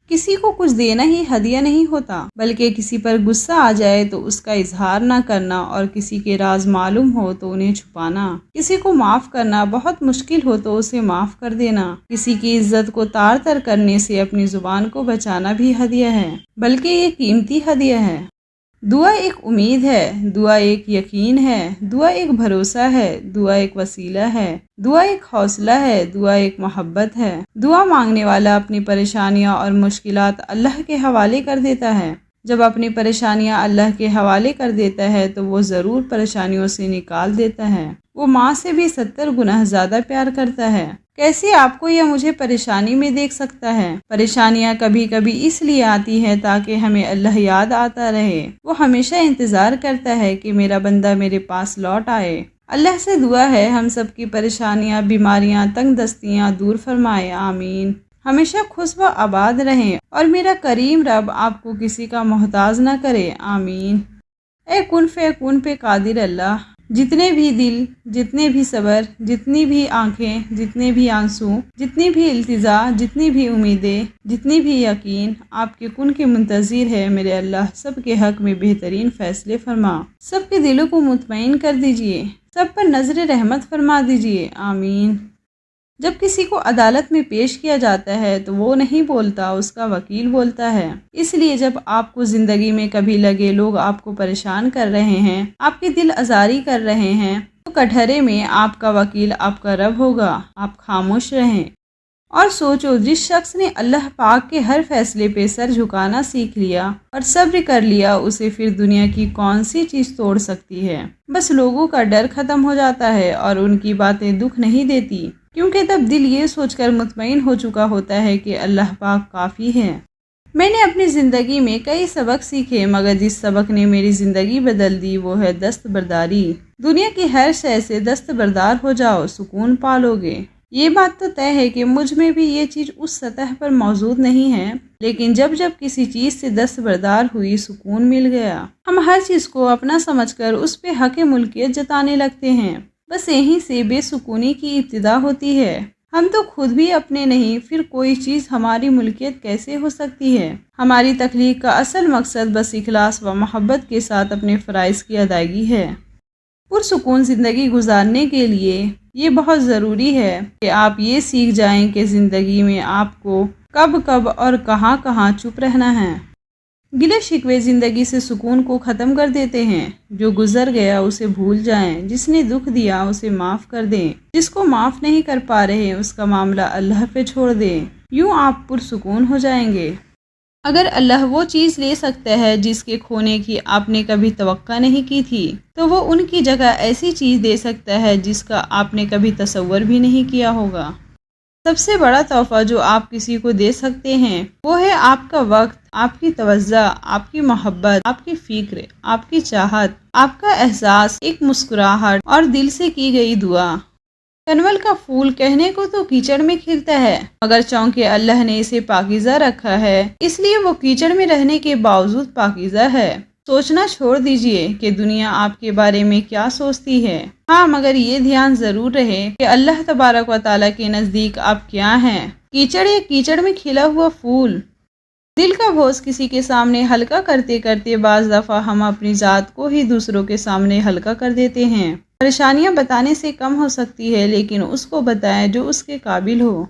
کسی کو کچھ دینا ہی ہدیہ نہیں ہوتا، بلکہ کسی پر غصہ آ جائے تو اس کا اظہار نہ کرنا، اور کسی کے راز معلوم ہو تو انہیں چھپانا، کسی کو معاف کرنا بہت مشکل ہو تو اسے معاف کر دینا، کسی کی عزت کو تار تر کرنے سے اپنی زبان کو بچانا بھی ہدیہ ہے، بلکہ یہ قیمتی ہدیہ ہے۔ دعا ایک امید ہے، دعا ایک یقین ہے، دعا ایک بھروسہ ہے، دعا ایک وسیلہ ہے، دعا ایک حوصلہ ہے، دعا ایک محبت ہے۔ دعا مانگنے والا اپنی پریشانیاں اور مشکلات اللہ کے حوالے کر دیتا ہے۔ جب اپنی پریشانیاں اللہ کے حوالے کر دیتا ہے تو وہ ضرور پریشانیوں سے نکال دیتا ہے۔ وہ ماں سے بھی 70 گنا زیادہ پیار کرتا ہے۔ کیسے آپ کو یا مجھے پریشانی میں دیکھ سکتا ہے؟ پریشانیاں کبھی کبھی اس لیے آتی ہے تاکہ ہمیں اللہ یاد آتا رہے۔ وہ ہمیشہ انتظار کرتا ہے کہ میرا بندہ میرے پاس لوٹ آئے۔ اللہ سے دعا ہے ہم سب کی پریشانیاں، بیماریاں، تنگ دستیاں دور فرمائے، آمین۔ ہمیشہ خوش و آباد رہیں اور میرا کریم رب آپ کو کسی کا محتاج نہ کرے، آمین۔ اے کن فیکون پہ قادر اللہ، جتنے بھی دل، جتنے بھی صبر، جتنی بھی آنکھیں، جتنے بھی آنسو، جتنی بھی التجا، جتنی بھی امیدیں، جتنی بھی یقین آپ کے کن کے منتظر ہے، میرے اللہ سب کے حق میں بہترین فیصلے فرما، سب کے دلوں کو مطمئن کر دیجئے، سب پر نظر رحمت فرما دیجئے، آمین۔ جب کسی کو عدالت میں پیش کیا جاتا ہے تو وہ نہیں بولتا، اس کا وکیل بولتا ہے۔ اس لیے جب آپ کو زندگی میں کبھی لگے لوگ آپ کو پریشان کر رہے ہیں، آپ کی دل آزاری کر رہے ہیں، تو کٹہرے میں آپ کا وکیل آپ کا رب ہوگا۔ آپ خاموش رہیں اور سوچو، جس شخص نے اللہ پاک کے ہر فیصلے پہ سر جھکانا سیکھ لیا اور صبر کر لیا، اسے پھر دنیا کی کون سی چیز توڑ سکتی ہے؟ بس لوگوں کا ڈر ختم ہو جاتا ہے اور ان کی باتیں دکھ نہیں دیتی، کیونکہ تب دل یہ سوچ کر مطمئن ہو چکا ہوتا ہے کہ اللہ پاک کافی ہے۔ میں نے اپنی زندگی میں کئی سبق سیکھے، مگر جس سبق نے میری زندگی بدل دی وہ ہے دستبرداری۔ دنیا کی ہر شے سے دستبردار ہو جاؤ، سکون پالو گے۔ یہ بات تو طے ہے کہ مجھ میں بھی یہ چیز اس سطح پر موجود نہیں ہے، لیکن جب کسی چیز سے دستبردار ہوئی، سکون مل گیا۔ ہم ہر چیز کو اپنا سمجھ کر اس پہ حق ملکیت جتانے لگتے ہیں، بس یہیں سے بے سکونی کی ابتدا ہوتی ہے۔ ہم تو خود بھی اپنے نہیں، پھر کوئی چیز ہماری ملکیت کیسے ہو سکتی ہے؟ ہماری تخلیق کا اصل مقصد بس اخلاص و محبت کے ساتھ اپنے فرائض کی ادائیگی ہے۔ پرسکون زندگی گزارنے کے لیے یہ بہت ضروری ہے کہ آپ یہ سیکھ جائیں کہ زندگی میں آپ کو کب کب اور کہاں کہاں چپ رہنا ہے۔ گلے شکوے زندگی سے سکون کو ختم کر دیتے ہیں۔ جو گزر گیا اسے بھول جائیں، جس نے دکھ دیا اسے معاف کر دیں، جس کو معاف نہیں کر پا رہے اس کا معاملہ اللہ پہ چھوڑ دیں، یوں آپ پرسکون ہو جائیں گے۔ اگر اللہ وہ چیز لے سکتا ہے جس کے کھونے کی آپ نے کبھی توقع نہیں کی تھی، تو وہ ان کی جگہ ایسی چیز دے سکتا ہے جس کا آپ نے کبھی تصور بھی نہیں کیا ہوگا۔ سب سے بڑا تحفہ جو آپ کسی کو دے سکتے ہیں وہ ہے آپ کا وقت، آپ کی توجہ، آپ کی محبت، آپ کی فکر، آپ کی چاہت، آپ کا احساس، ایک مسکراہٹ اور دل سے کی گئی دعا۔ کنول کا پھول کہنے کو تو کیچڑ میں کھلتا ہے، مگر چونکہ اللہ نے اسے پاکیزہ رکھا ہے اس لیے وہ کیچڑ میں رہنے کے باوجود پاکیزہ ہے۔ سوچنا چھوڑ دیجئے کہ دنیا آپ کے بارے میں کیا سوچتی ہے، ہاں مگر یہ دھیان ضرور رہے کہ اللہ تبارک و تعالیٰ کے نزدیک آپ کیا ہیں، کیچڑ یا کیچڑ میں کھلا ہوا پھول۔ دل کا بوجھ کسی کے سامنے ہلکا کرتے کرتے بعض دفعہ ہم اپنی ذات کو ہی دوسروں کے سامنے ہلکا کر دیتے ہیں۔ پریشانیاں بتانے سے کم ہو سکتی ہے، لیکن اس کو بتائیں جو اس کے قابل ہو۔